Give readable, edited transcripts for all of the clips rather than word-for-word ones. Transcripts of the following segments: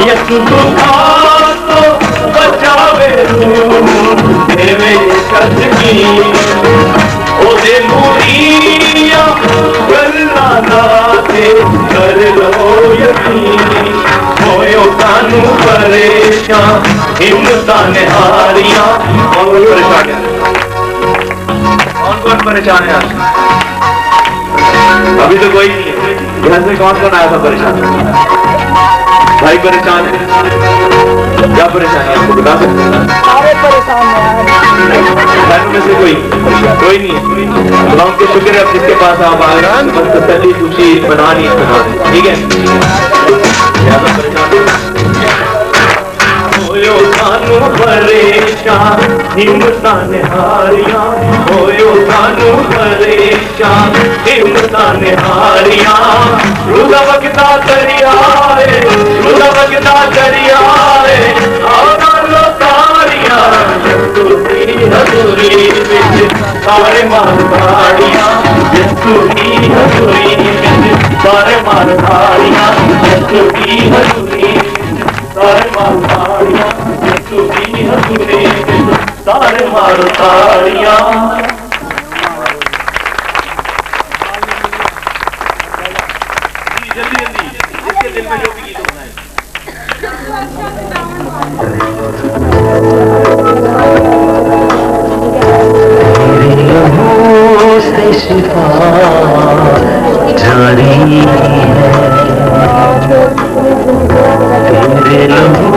यसु तो बचावे देवे कदगी ओ दे मुरिया गल्ला दाते कर लो यकीन होयो तानू परेशान हिम्मतां ने हारियां कौन परेशान है अभी तो कोई नहीं है यहाँ से कौन आया था परेशान भाई परेशान है क्या परेशानी है आपको बता सकते हैं सारे परेशान हैं में से कोई नहीं है अल्लाह उनके शुक्र है जिसके पास आप आ रहे हैं बस तसल्ली खुशी बनानी है ठीक है ज़्यादा परेशान होयो सानू परेशान हिम्मतां ने हारियां होयो सानू परेशान हिम्मतां ने हारियां रुदा वगदा दरिया है आना लो तारियां यस्सु दी हज़ूरी विच सारे मार तारियां यस्सु दी हज़ूरी विच सारे मार तारियां यस्सु दी हज़ूरी सारे मार तारियां यस्सु दी हज़ूरी विच सारे मार तारियां जल्दी इसके दिल में जो भी गीत होना है मेरे लहू से शिफा जारी है तेरे लहू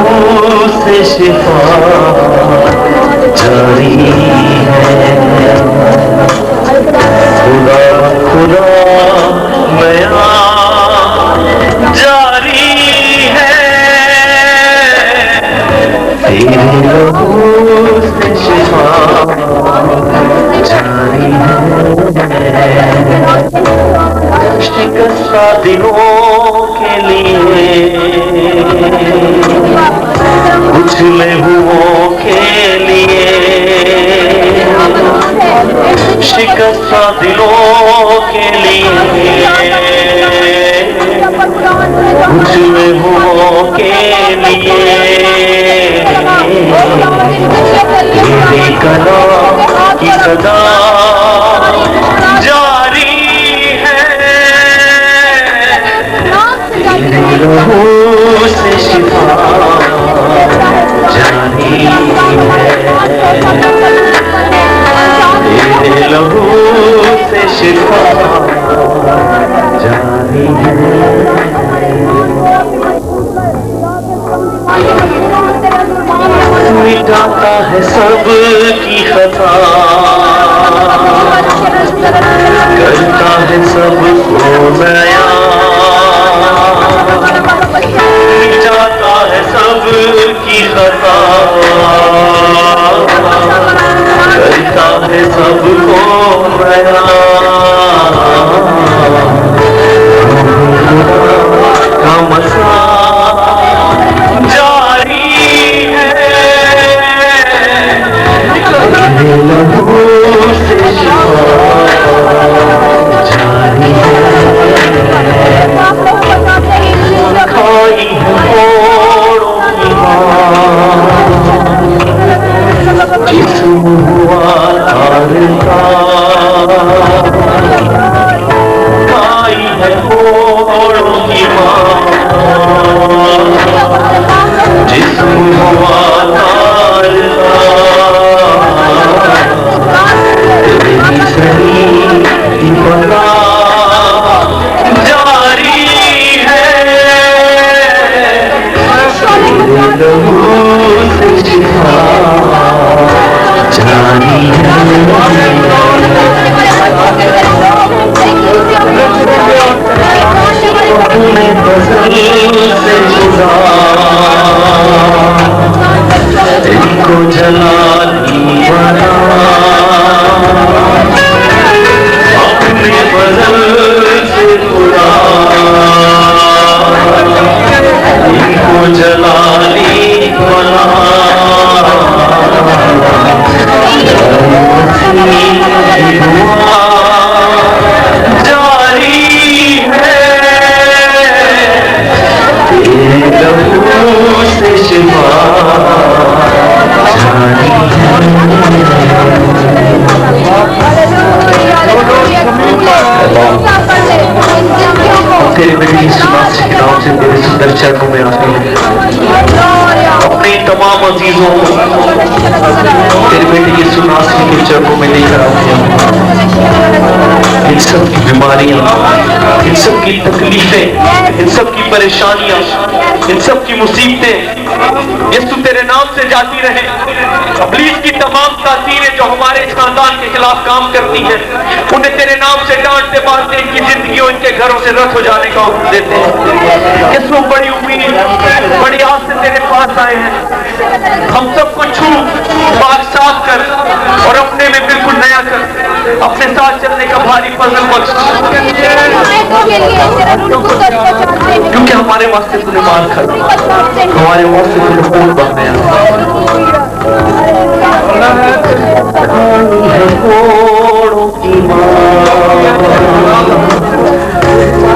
से शिफा जारी है खुदा खुदा मैं जारी है तेरे लहू से शिफा जारी है शिकस्ता दिलों के लिए उछले हुओं के लिए शिकस्ता दिलों के लिए उछले हुओं के लिए तेरी कलाम की सदा जारी है तेरे लहू से शिफा जारी है तेरे लहू से शिफा जारी है मिटाता है सब की खता करता है सबको नया मिटाता है सब की खता करता है सबको नया का मसा जारी है तेरे लहू से शिफा जारी है खाई है मोड़ों की जिस्म हुआ तारका खाई है मोड़ों की जिस्म हुआ तारका तेरी सही पता जारी है तेरे लहू से शिफा जारी है अपने फजल से जुदा इनको जलाली बना अपने फजल से जुदा इनको जलाली बना जारी है तेरे लहू चरणों में आते हैं। अपने तमाम अजीजों को तेरे बेटे यीशु नासरी के चरणों में लेकर आते हैं। इन सब की बीमारियां, इन सब की तकलीफें, इन सब की परेशानियां, इन सब की मुसीबतें यीशु तेरे नाम से जाती रहे। इब्लीस की तमाम तासीरें जो हमारे खानदान के खिलाफ काम करती हैं, उन्हें तेरे नाम से डांटते मारते इनकी जिंदगी और इनके घरों से रद्द हो जाने का हुक्म देते हैं। यीशु बड़ी उम्मीद, बड़ी आस से तेरे पास आए हैं। हम सबको छू, पाक साफ कर और अपने में बिल्कुल नया कर, अपने साथ चलने का भारी फजल बख्श, क्योंकि हमारे वास्ते तूने मार खाया, हमारे वास्ते तूने खून बहाया। घोड़ों की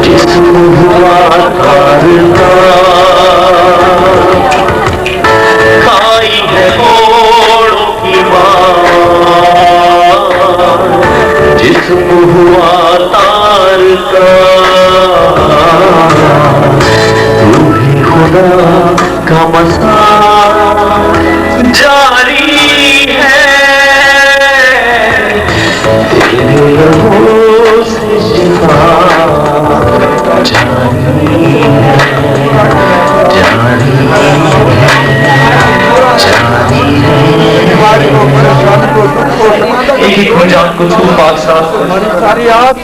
जिस्म हुआ तारता, खाई है घोड़ों की जिस्म हुआ तार का, रूहे खुदा का मसा जारी है, तेरे लहू से शिफा जारी है, जारी है, जारी है। एक जान को छू पाक साफ सारी आप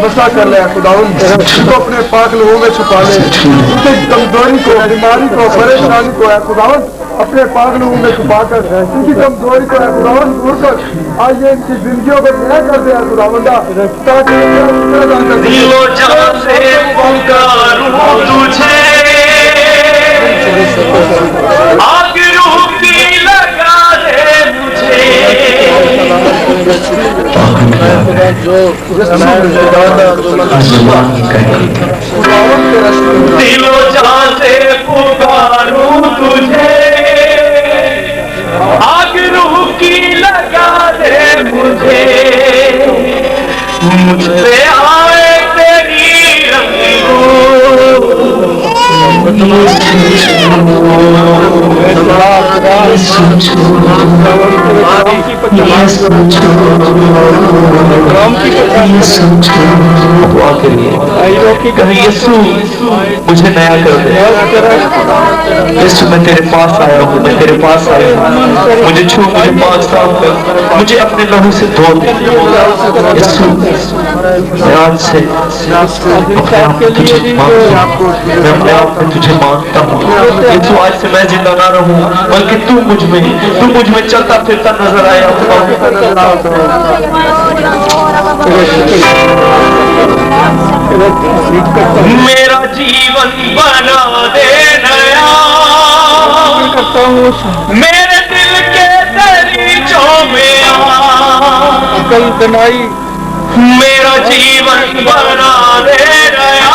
मसला कर ले खुदावन, उसको अपने पाक लोगों में छुपा ले, उसकी कमजोरी को, बीमारी को, परेशानी को है खुदावन अपने पाक लोगों में छुपा कर, उनकी कमजोरी को है खुदावन दूर कर, आज ये इनकी जिंदगियों को नया कर दे खुदावंदा, ताकि दिलो जान से पुकारूं तुझे, आग रूह की लगा दे मुझे, दिलो जान से पुकारूं तुझे, आग रूह की लगा दे मुझे, मुझ पे आए तेरी रंगो, मुझे नया कर दे यीशु, मैं तेरे पास आया हूँ, मैं तेरे पास आया हूँ, मुझे छू, मुझे पाक साफ कर, मुझे अपने लहू से धो दे यीशु। मैं आज से अपने आप को तुझे मांगता हूँ, मैं अपने आप को तुझे मांगता हूँ यीशु। आज से मैं जिंदा ना रहूं, बल्कि तू मुझ में चलता फिरता नजर आया। मेरा जीवन बना दे नया, मेरे दिल के दरीचों में कल बनाई, मेरा जीवन बना दे नया,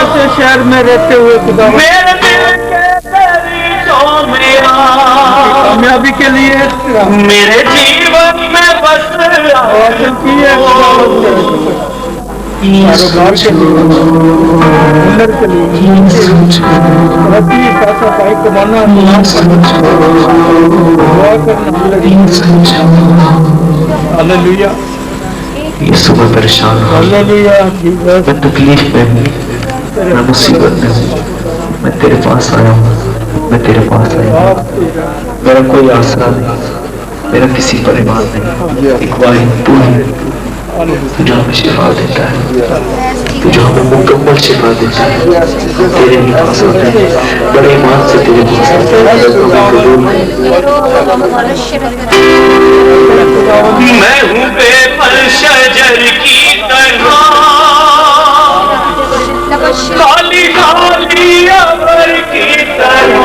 ऐसे शहर में रहते हुए खुदा मेरे दिल के दरीचों में कामयाबी के लिए मेरे जीवन में बस हासिल की है कारोबार के लिए, हुनर के लिए, पैसा पाई कमाना, दुआ करना, हालेलुया। यीशु मैं परेशान हूँ, हालेलुया, मैं तकलीफ में हूँ, मैं मुसीबत में हूँ, मैं तेरे पास आया हूँ, मैं तेरे पास आया हूँ। मेरा कोई आसरा नहीं, मेरा किसी परिवार नहीं, एक वाहिद तू है, तू जो हमें शिफा देता है, तू जो हमें मुकम्मल शिफा देता है। तेरे ही पास आते हैं, बड़े ईमान से तेरे पास आते हैं। मैं हूँ बेफल शजर की तरह, खाली खाली अबर की तरह।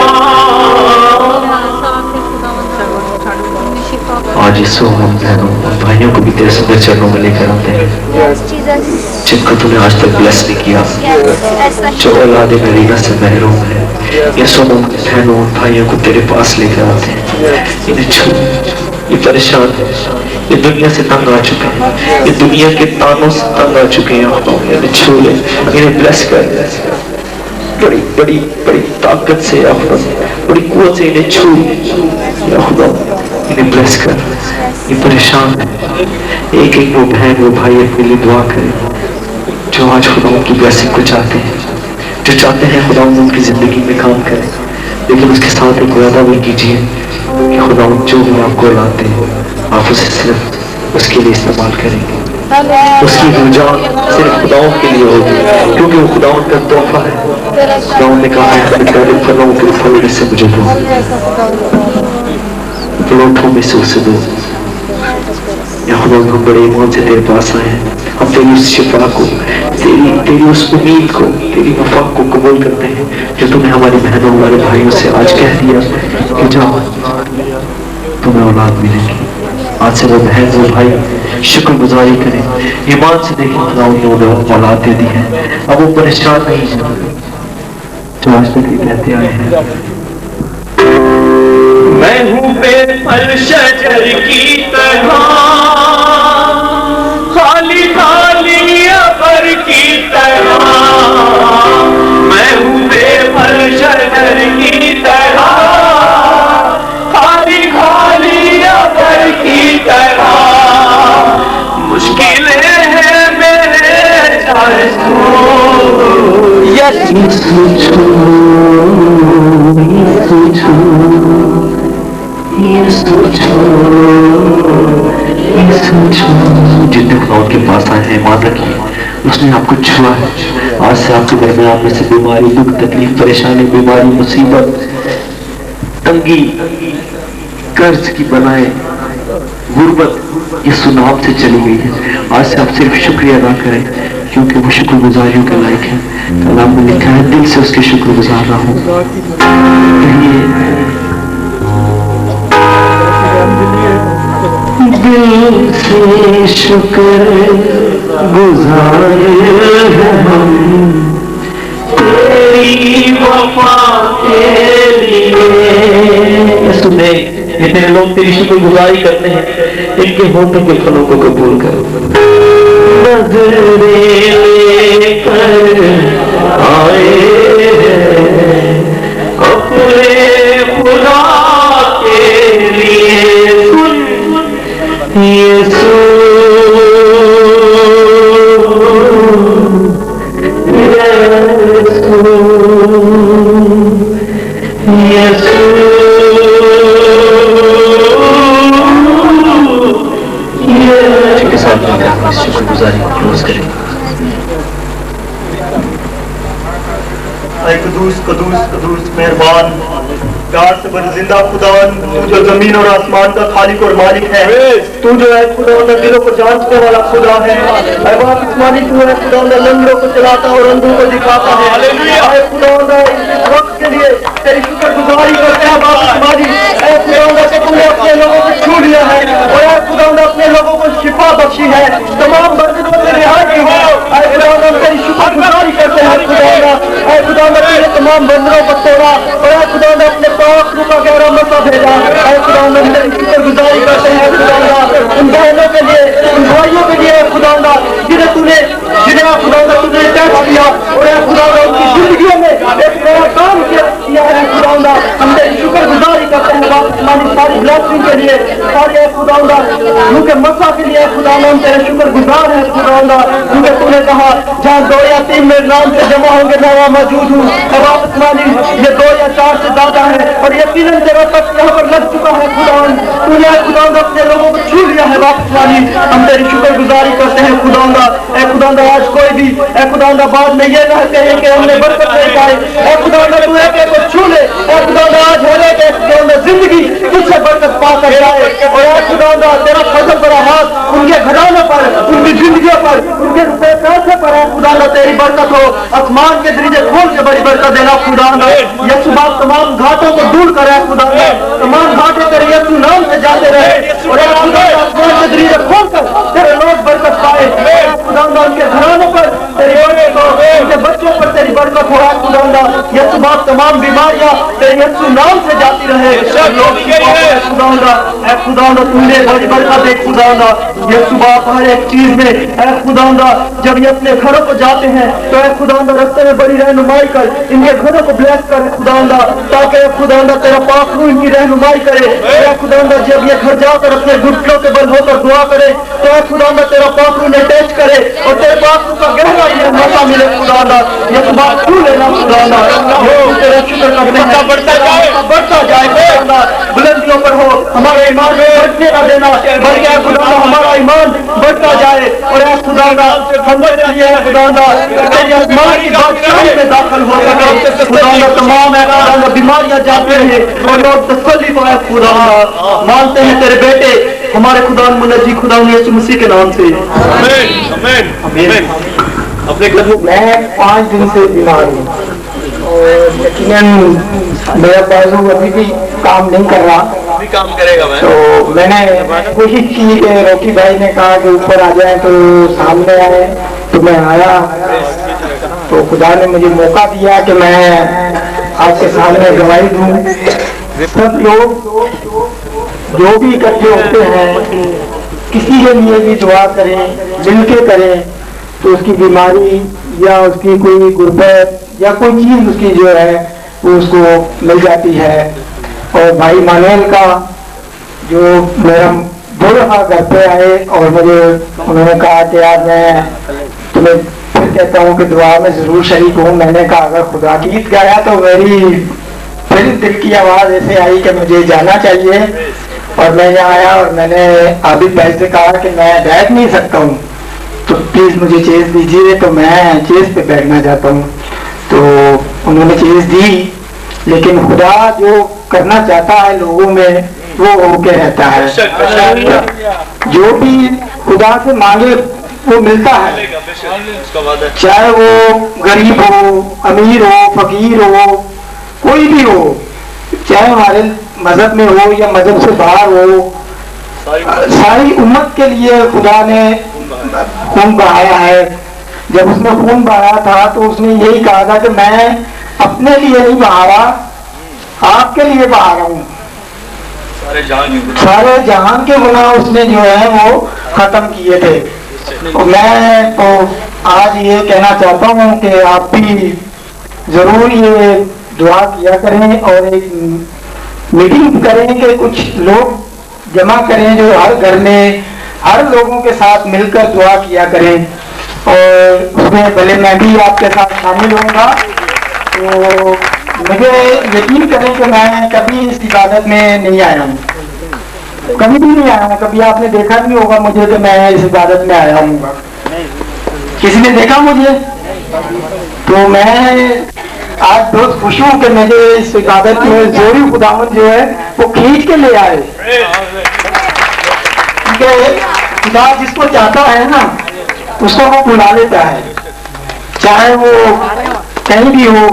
आज इस हम बहनों और भाइयों को भी तेरे सुंदर चरणों में लेकर आते हैं, जिनको तूने आज तक ब्लेस नहीं किया, जो औलादे मरीना से महरूम है। ये सब बहनों और भाइयों को तेरे पास लेकर आते हैं, इन्हें छू, ये परेशान है, ये दुनिया से तंग आ चुके हैं, ये दुनिया के तानों से तंग आ चुके हैं। इन्हें छू ले, इन्हें ब्लेस कर, बड़ी बड़ी बड़ी ताकत से या खुदा, बड़ी कुव्वत से इन्हें छू या खुदा, इन्हें ब्लेस कर। ये परेशान है, एक एक वो बहन वो भाई अपने लिए दुआ करे जो आज खुदा उनकी ब्लेसिंग को चाहते हैं, जो चाहते हैं खुदा उनकी जिंदगी में काम करे, लेकिन उसके साथ एक वादा भी कीजिए कि खुदा जो भी आपको लाते हैं आप उसे सिर्फ उसके लिए इस्तेमाल करेंगे, उसकी रुझान सिर्फ खुदाओं के लिए होगी, क्योंकि वो खुदाओं का तोहफा है। खुदाओं ने कहा है अपने प्यारे फलों के फल में से मुझे दो, पलोठों में से उसे दो। या खुदा हम बड़े ईमान से तेरे पास आए हैं, हम तेरी उस शिफा को, तेरी उस उम्मीद को, तेरी वफा को कबूल करते हैं जो तूने हमारी बहनों हमारे भाइयों से आज कह दिया कि जाओ तुम्हें औलाद मिलेगी। आज से वो बहन वो भाई शुक्रगुजारी करें, ईमान से देखें खुदा उन्होंने औलाद दे दी है, अब वो परेशान नहीं है जो आज तक ये कहते आए हैं मैं हूँ बेफल शजर की तरह, खाली खाली अबर की तरह। मैं हूँ बेफल शजर की तरह, खाली खाली अबर की तरह। मुश्किलें हैं मेरे चाहे जितने खुदा के पास आए हैं ईमान रखिए उसने आपको छुआ है। आज से आपके दरमियान में से बीमारी, दुख, तकलीफ, परेशानी, बीमारी, मुसीबत, तंगी, कर्ज की बलाएं, गुर्बत यीशु नाम से चली गई है। आज से आप सिर्फ शुक्रिया अदा करें क्योंकि वो शुक्रगुजारियों के लायक है। कलाम में लिखा है दिल से उसके शुक्रगुजार रहो। दिल से शुक्र गुजार हम तेरी वफा के लिए। सुने जितने लोग तेरी शुक्रगुजारी करते हैं इनके होठों के फलों को कबूल कर। नजरे लेकर आए अपने खुदा के लिए। सुन यीशु के साथ शुक्रगुजारी क्लोज करें। कदूस कदूस कदूस मेहरबान प्यार से बड़ी जिंदा खुदावन, तू जो जमीन और आसमान का खालिक और मालिक है, तू जो है खुदावन दिलों को जांचने वाला खुदा है। मालिक तू है खुदावन लंगड़ों को चलाता और अंधों को दिखाता है। खुदावन इस वक्त के लिए तेरी शुक्रगुजारी करते हैं बाप मालिक। खुदावन तूने अपने लोगों को छू लिया है और खुदावन अपने लोगों को शिफा बख्शी है, तमाम बंधनों से रिहाई हो। खुदावन तेरी शुक्रगुजारी करते हैं खुदावन तेरे तमाम बंधनों को तोड़ा और खुदावन अपने पाक रूह का गहरा मसा भेजा। खुदावन तेरी शुक्रगुजारी करते हैं खुदावन उन बहनों के लिए, उन भाइयों के लिए खुदावन जिन्हें खुदावन तूने टैक्स किया और खुदावन उनकी जिंदगियों में एक नया काम किया है। खुदावन हम तेरी शुक्रगुजारी करते हैं हमारी सारी ब्लेसिंग के लिए, सारे खुदावन उनके मसा के लिए खुदावन हम तेरे शुक्रगुजार हैं खुदावन। क्योंकि तूने कहा जहाँ 2 या 3 मेरे नाम से जमा होंगे मैं वहाँ मौजूद हूँ। ये 2 या 4 से ज्यादा है और ये 3 जगह तक यहाँ पर लग चुका है खुदावन। तूने खुदावन अपने लोगों को छू लिया है वापस वाली। हम तेरी शुक्रगुजारी करते हैं खुदावन। खुदावन आज कोई भी खुदावन बाद में ये न कहे कि हमने बरकत नहीं पाई। खुदावन तू एक को छू ले। खुदावन आज हर एक खुदावन जिंदगी तुझसे बरकत पा कर जाए और खुदावन तेरा फजल बड़ा हाथ उनके घरानों पर, उनकी जिंदगियों पर, उनके पैसे पर है खुदावन तेरी बरकत हो। आसमान के दरीजे खोल के बड़ी बरकत देना खुदावन। यीशु बाप तमाम घाटों को दूर करे खुदावन, तमाम घाटे तेरे यीशु नाम से जाते रहे और आसमान के दरीजे खोल कर तेरे लोग बरकत पाए खुदावन। उनके घरानों पर तेरी बरकत हो, उनके बच्चों के ऊपर तेरी बरकत हो खुदावंदा, यीशु बाप तमाम बीमारियां तेरे यीशु नाम से जाती रहे खुदावंदा। ऐ खुदावंदा तूने बड़ी बरकत दे खुदावंदा, यीशु बाप हर एक चीज में ऐ खुदावंदा जब ये अपने घरों को जाते हैं तो ऐ खुदावंदा रास्ते में बड़ी रहनुमाई कर, इनके घरों को ब्लेस कर खुदावंदा, ताकि खुदावंदा तेरा पाक रूह इनकी रहनुमाई करे। ऐ खुदावंदा जब ये घर जाकर अपने घुटनों के बल होकर दुआ करे तो ऐ खुदावंदा तेरा पाक रूह ने टच करे और तेरे पाक रूह का गहरा ये मौका मिले खुदावंदा। यीशु बाप तू लेना खुदावंदा, तेरा शुक्र करते हैं बढ़ता जाए खुदावंदा, बुलंदियों पर हो हमारे ईमान बढ़ने ना देना, बल्कि खुदावंदा हमारा ईमान बढ़ता जाए और ऐ खुदावंदा हम ये खुदावंदा तेरी आसमान की बादशाही में दाखिल हो सके खुदावंदा। तमाम ऐ खुदावंदा बीमारियां जाती रहे और लोग तसल्ली पाए खुदावंदा। मानते हैं तेरे बेटे हमारे खुदा मुनजी खुदा यीशु मसीह के नाम से आमीन आमीन। अपने मैं 5 दिन से बीमार हूँ और यकीनन मेरा बाजू अभी भी काम नहीं कर रहा, भी काम करेगा मैं। तो मैंने कोशिश की कि रोकी भाई ने कहा कि ऊपर आ जाए तो सामने आए, तो मैं आया तो खुदा ने मुझे मौका दिया कि मैं आपके सामने गवाही दूं। सब लोग जो भी इकट्ठे होते हैं किसी के लिए भी दुआ करें, मिलके करें, तो उसकी बीमारी या उसकी कोई गुर्बत या कोई चीज उसकी जो है वो उसको मिल जाती है। और भाई मानुएल का जो मेरा 2 दफा घर पे आए और मुझे उन्होंने कहा कि यार मैं तुम्हें फिर कहता हूँ कि दुआ में जरूर शरीक हूँ। मैंने कहा अगर खुदा गीत गाया तो मेरी फिर दिल की आवाज ऐसे आई कि मुझे जाना चाहिए और मैं यहाँ आया और मैंने आबिद भाई से कहा कि मैं बैठ नहीं सकता हूँ तो प्लीज मुझे चेस दीजिए, तो मैं चेस पे बैठना चाहता हूँ। तो उन्होंने चेस दी, लेकिन खुदा जो करना चाहता है लोगों में वो होके रहता है। जो भी खुदा से मांगे वो मिलता है, चाहे वो गरीब हो, अमीर हो, फकीर हो, कोई भी हो, चाहे हमारे मजहब में हो या मजहब से बाहर हो, सारी उम्मत के लिए खुदा ने खून बहाया है। जब उसने खून बहाया था तो उसने यही कहा था कि मैं अपने लिए नहीं बहा रहा, आपके लिए बहा रहा हूँ। सारे जहान के गुनाह उसने जो है वो खत्म किए थे। तो मैं तो आज ये कहना चाहता हूँ कि आप भी जरूर ये दुआ किया करें और एक मीटिंग करें कि कुछ लोग जमा करें जो हर घर में हर लोगों के साथ मिलकर दुआ किया करें, और उसमें भले मैं भी आपके साथ शामिल होऊंगा। तो मुझे यकीन करें कि मैं कभी इस इबादत में नहीं आया हूँ, कभी भी नहीं आया हूँ। कभी आपने देखा नहीं होगा मुझे कि मैं इस इबादत में आया हूँ। किसी ने देखा मुझे? तो मैं आज बहुत खुश हूँ कि मुझे इस इबादत में जोरी खुदावंद जो है वो खींच के ले आए। खुदा जिसको चाहता है ना उसको वो बुला लेता है, चाहे वो कहीं भी हो,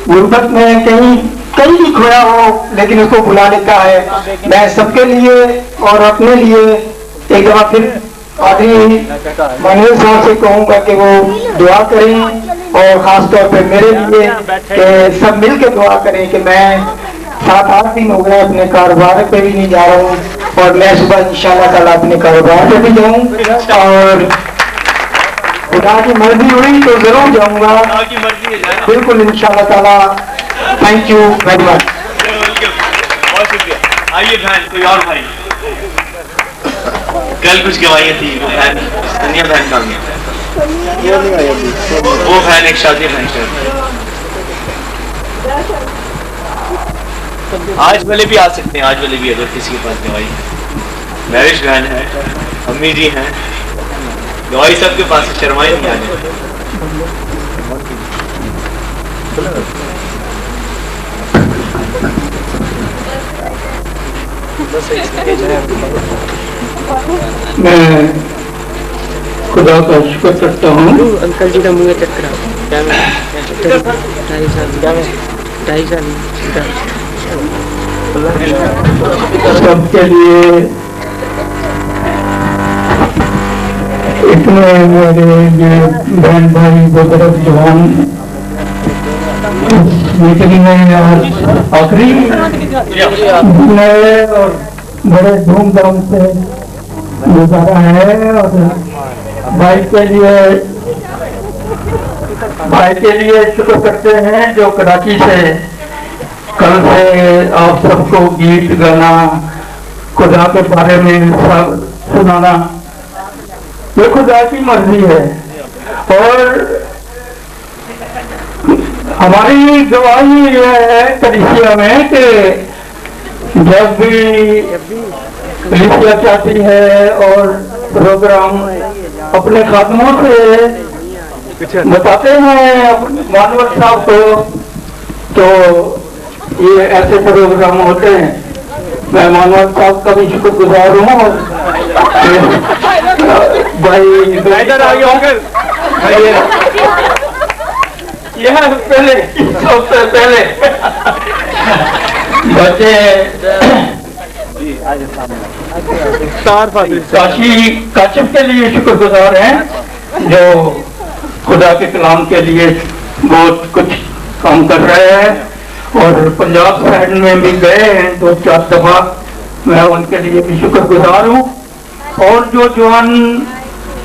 गुर्बत में कहीं भी खोया हो, लेकिन उसको बुला लेता है। मैं सबके लिए और अपने लिए एक दफा फिर आदमी मानुएल साहब से कहूँगा कि वो दुआ करें, और खास तौर पे मेरे लिए कि सब मिल के दुआ करें कि मैं 7-8 दिन हो गए अपने कारोबार पे भी नहीं जा रहा हूँ, और मैं सुबह इंशाल्लाह कल अपने कारोबार पे भी जाऊँ, और खुदा की मर्जी हुई तो जरूर जाऊँगा, बिल्कुल इंशाल्लाह ताला। Thank you very much. बहुत शुक्रिया। आइए बहन, कोई और भाई? कल कुछ गवाहियाँ थी, वो बहन दुनिया बहन का वो बहन एक शादी बहन। आज वाले भी आ सकते हैं, आज वाले भी अगर किसी के पास गवाही है। मैरिज बहन है, अम्मी जी हैं, गवाही सबके पास है, शर्माई नहीं आने। मैं खुदा का शुक्र करता हूँ। अंकल जी का मुंह चक्कर 2.5 साल सबके लिए इतने मेरे ये बहन भाई बुजुर्ग जवान मीटिंग में आज आखिरी नए और बड़े धूमधाम से गुजारा है। और भाई के लिए शुक्र करते हैं जो कराची से कल से आप सबको गीत गाना खुदा के बारे में सब सुनाना ये खुदा की मर्जी है। और हमारी गवाही यह है कलीसिया में कि जब भी कलीसिया चाहती है और प्रोग्राम अपने खादमों से बताते हैं मानवर साहब को, तो ये ऐसे प्रोग्राम होते हैं। मैं मानवर साहब का भी शुक्रगुजार हूँ। भाई इधर आ गया होकर यह पहले सबसे पहले बच्चे काशिफ के लिए शुक्रगुजार हैं जो खुदा के कलाम के लिए बहुत कुछ काम कर रहे हैं और पंजाब साइड में भी गए हैं 2-4 दफा। मैं उनके लिए भी शुक्रगुजार हूँ। और जो जवान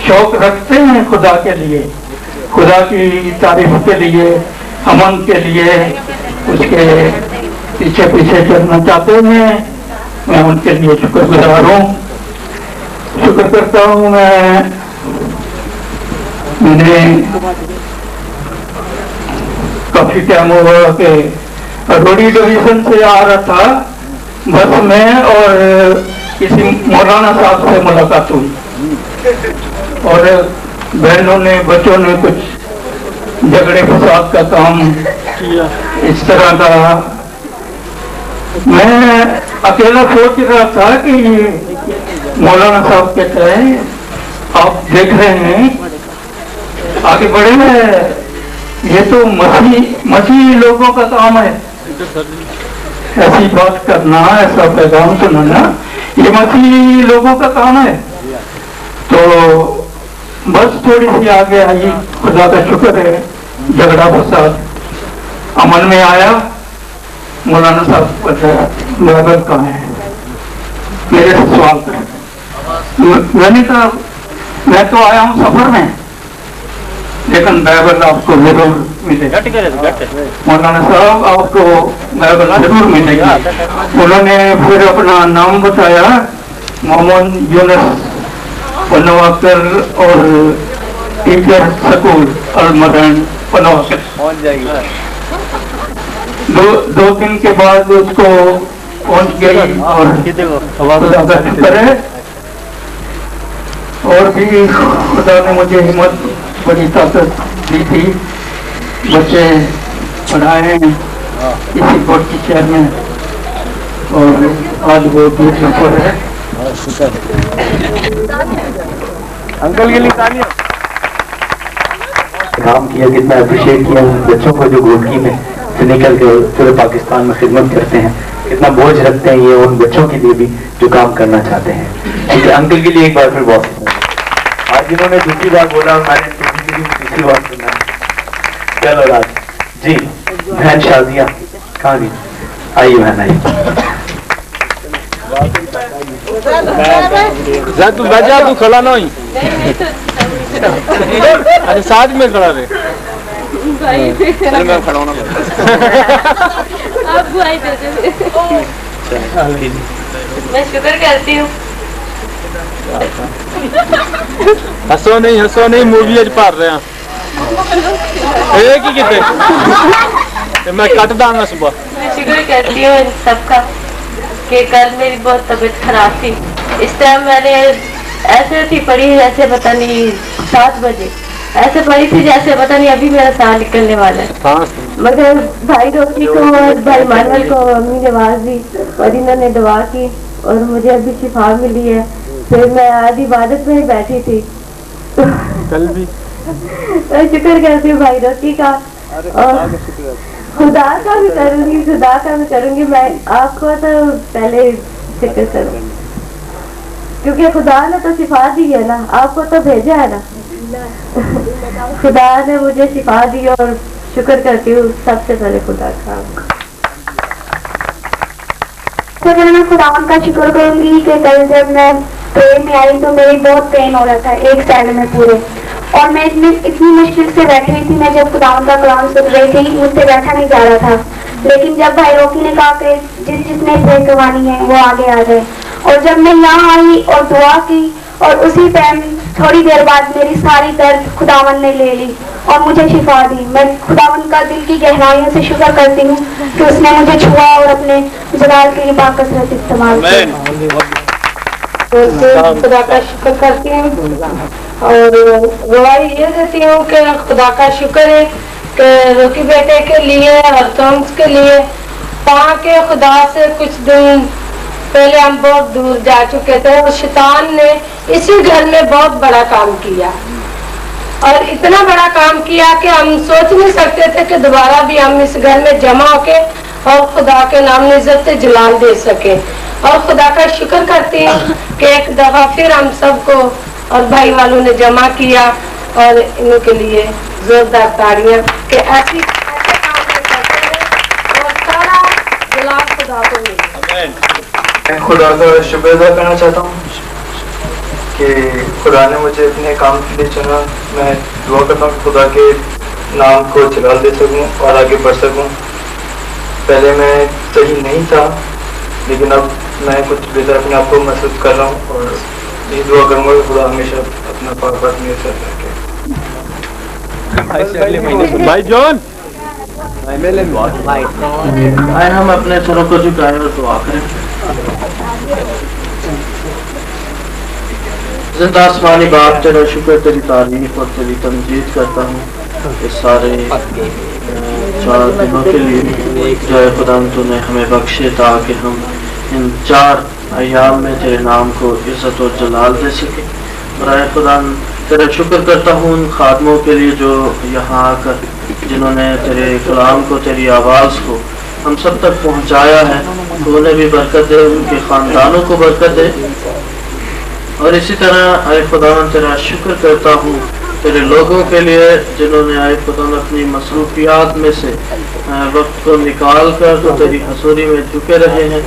शौक रखते हैं खुदा के लिए, खुदा की तारीफ के लिए, अमन के लिए, उसके पीछे पीछे चलना चाहते हैं, मैं उनके लिए शुक्रगुजार हूँ। शुक्र करता हूँ मैंने काफी टाइम हुआ कि रोडी डिवीजन से आ रहा था बस में और किसी मौलाना साहब से मुलाकात हुई और बहनों ने बच्चों ने कुछ झगड़े फसाद का काम किया इस तरह का। मैं अकेला सोच रहा था कि मौलाना साहब कहते हैं आप देख रहे हैं आगे बढ़े हैं, ये तो मसीही लोगों का काम है ऐसी बात करना, ऐसा पैगाम सुनाना, ये मसीही लोगों का काम है। तो बस थोड़ी सी आगे आई, खुदा का शुक्र है झगड़ा फसाद अमन में आया। मौलाना साहब बताया बाइबल कहाँ है, मेरे से सवाल करें। मैंने कहा मैं तो आया हूँ सफर में लेकिन बाइबल आपको जरूर मिलेगा। मौलाना साहब आपको बाइबल जरूर मिलेगी। उन्होंने फिर अपना नाम बताया, मोहम्मद यूनुस पनवाकर और टीचर स्कूल अलमदन पनवाकर। दो दिन के बाद उसको पहुंच गई और करे और भी खुदा ने मुझे हिम्मत बड़ी ताकत दी थी। बच्चे पढ़ाए इसी बोर्ड की शहर में और आज वो दूसरे पर है। अंकल के लिए तालियां। काम किया, कितना अप्रिशिएट किया उन बच्चों को जो गोलकी में से निकल के पूरे पाकिस्तान में खिदमत करते हैं, कितना बोझ रखते हैं ये उन बच्चों के लिए भी जो काम करना चाहते हैं। ठीक है, अंकल के लिए एक बार फिर बहुत आज इन्होंने दूसरी बार बोला और मैंने तीसरी बार सुना। चलो राज जी, बहन शादिया कहाँ गई? आइए बहन आइए। तू बजा, तू खड़ा ना ही अरे साथ में खड़ा रहे। मैं खड़ा होना मैं शुक्र करती हूँ। हसो नहीं मूवी अज भर रहे हैं मैं कट दांगा सुबह। मैं शुक्र करती हूँ इन सबका कि कल मेरी बहुत तबीयत खराब थी। इस टाइम मैंने ऐसे थी पड़ी जैसे पता नहीं 7 बजे ऐसे पड़ी थी जैसे पता नहीं अभी मेरा सांस निकलने वाला है। मगर भाई रोटी को और भाई मानवल को अम्मी ने आवाज दी और इन्होंने दुआ की और मुझे अभी शिफा मिली है। फिर मैं आज इबादत में ही बैठी थी कल भी मैं शुक्र करती हूँ भाई रोटी का और खुदा का भी करूँगी। मैं आपको तो पहले शुक्र करूँ। क्योंकि खुदा ने तो शिफा दी है ना, आपको तो भेजा है ना। खुदा ने मुझे शिफा दी और शुक्र करती हूँ सबसे पहले खुदा का। तो मैं खुदा का शुक्र करूंगी कि कल जब मैं पेन में आई तो मेरी बहुत पेन हो रहा था एक साइड में पूरे, और मैं इतनी मुश्किल से बैठी हुई थी। मैं जब खुदा का कलाम सुन रही थी मुझसे बैठा नहीं जा रहा था, लेकिन जब भाई रोकी ने कहा कि जिसने प्रे करवानी है वो आगे आ जाए, और जब मैं यहाँ आई और दुआ की और उसी टाइम थोड़ी देर बाद मेरी सारी दर्द खुदावन ने ले ली और मुझे शिफा दी। मैं खुदावन का दिल की गहराइयों से शुक्र करती हूँ कि उसने मुझे छुआ और अपने जलाल के लिए बाकसरत इस्तेमाल किया। खुदा का शुक्र करती हूँ और गवाही ये देती हूँ कि खुदा का शुक्र है कि रोकी बेटे के लिए और टॉम्स के लिए वहाँ के खुदा से कुछ दिन पहले हम बहुत दूर जा चुके थे और शैतान ने इसी घर में बहुत बड़ा काम किया, और इतना बड़ा काम किया कि हम सोच नहीं सकते थे कि दोबारा भी हम इस घर में जमा होके और खुदा के नाम इज्जत से जलाल दे सके। और खुदा का शुक्र करती हूँ कि एक दफा फिर हम सबको और भाई वालों ने जमा किया, और इनके लिए जोरदार ताड़ियां कि ऐसे काम करते हैं और सारा जलाल खुदा को मिले। मैं खुदा का शुक्र अदा करना चाहता हूँ कि खुदा ने मुझे अपने काम के लिए चुना। मैं दुआ करता हूँ कि खुदा के नाम को जलाल दे सकूँ और आगे बढ़ सकूँ। पहले मैं सही नहीं था, लेकिन अब मैं कुछ बेहतर अपने आप को महसूस कर रहा हूँ, और यही दुआ करूँगा कि खुदा हमेशा अपना पाक मेरे साथ रखे। भाई जॉन आए हम अपने सरों को झुकाएं और दुआ करें। जिंदा आसमानी बाप, तेरा शुक्र, तेरी तारीफ और तेरी तमजीद करता हूँ इस सारे 4 दिनों के लिए जो है खुदा तूने हमें बख्शे ताकि हम इन 4 अय्याम में तेरे नाम को इज्जत और जलाल दे सके। और खुदा तेरा शुक्र करता हूँ उन खादमों के लिए जो यहाँ आकर जिन्होंने तेरे कलाम को, तेरी आवाज़ को हम सब तक पहुँचाया है, तो उन्हें भी बरकत दे, उनके ख़ानदानों को बरकत दे। और इसी तरह आए खुदा तेरा शुक्र करता हूँ तेरे लोगों के लिए जिन्होंने आए खुदा अपनी मसरूफियात में से वक्त को निकाल कर तो तेरी हसूरी में झुके रहे हैं।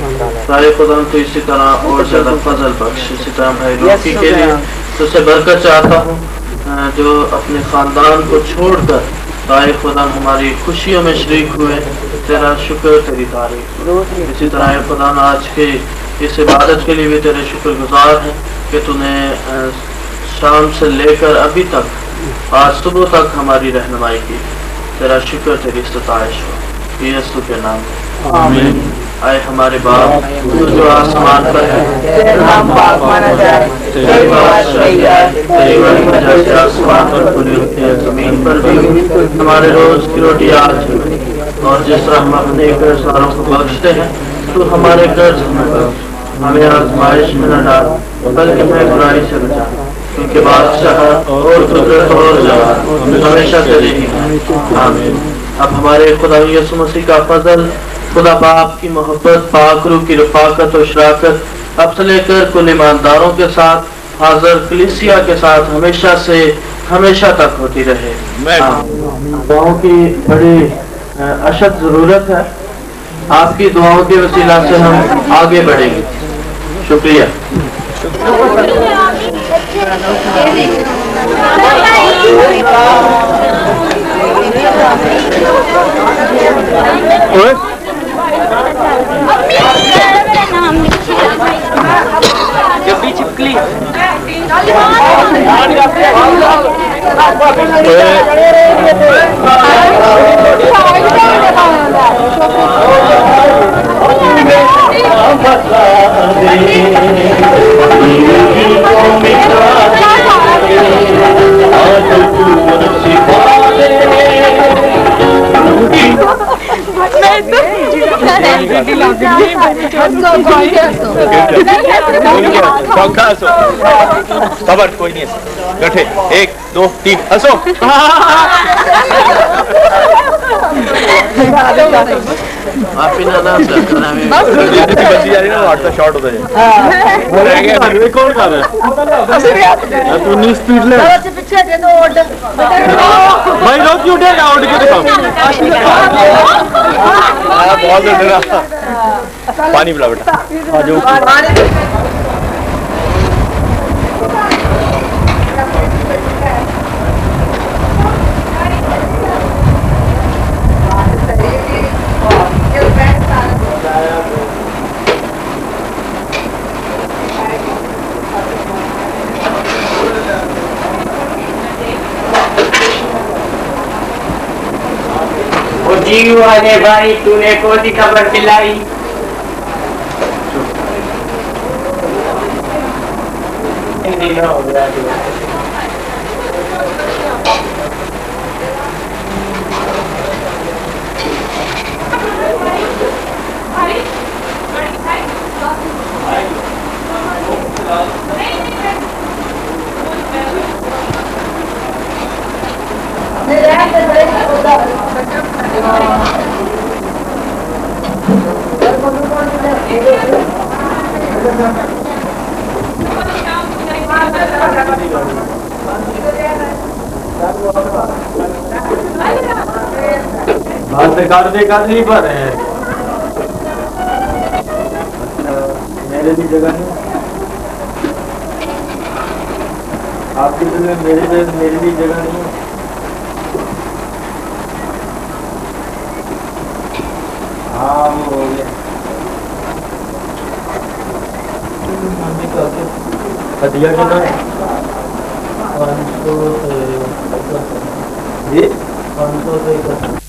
आए खुदा तो इसी तरह और ज़्यादा फजल बख्श। इसी तरह भाई रोकी के लिए तुझसे बरकत चाहता हूँ जो अपने ख़ानदान को छोड़कर आए खुदा हमारी खुशियों में शरीक हुए। तेरा शुक्र, तेरी तारीफ। इसी तरह खुदा आज के इस इबादत के लिए भी तेरे शुक्रगुजार हैं कि तूने शाम से लेकर अभी तक आज सुबह तक हमारी रहनुमाई की। तेरा शुक्र, तेरी सताइश हो यीशु के नाम में आमीन। आए हमारे बाप तू जो आसमान पर है, तेरा नाम पाक माना जाए, तेरी बादशाही आए, तेरी महिमा जैसे आसमान पर पूरी होती है जमीन पर भी। हमारे रोज की रोटी आज हमें, और जिस तरह हम अपने कर्जदारों को बख्शते हैं तो हमारे कर्ज हमें बख्श, हमें आजमाइश में न डाल बल्कि हमें बुराई से बचा, क्योंकि बादशाह और कुदरत और जलाल हमेशा तेरी ही है आमीन। अब हमारे खुदा यीशु मसीह का फजल, खुदा बाप की मोहब्बत, पाक रूह की रफाकत और शराकत अब से लेकर कुल ईमानदारों के साथ हाजिर कलीसिया के साथ हमेशा से हमेशा तक होती रहे। दुआओं की बड़ी अशद जरूरत है। आपकी दुआओं के वसीला से हम आगे बढ़ेंगे। शुक्रिया। जब्बी चिपकली खबर कोई नहीं गठे 1 2 3 हंसो आप ही ना ना करना है बच्ची जा रही है ना वाट का शॉट होता है वो रह गया कौन कर रहा है तू नी स्पीड ले पीछे दे दो ऑर्डर भाई लोग क्यों उठेगा उठ के दिखाओ बहुत डरा पानी पिला बेटा आ जाओ जीव वाले भाई तूने कौन सी खबर मिलाई कर नहीं पा रहे हैं मेरे भी जगह नहीं आपकी जगह मेरी भी जगह नहीं है हाँ वो हो गया हदिया कितना है 500 से 500 से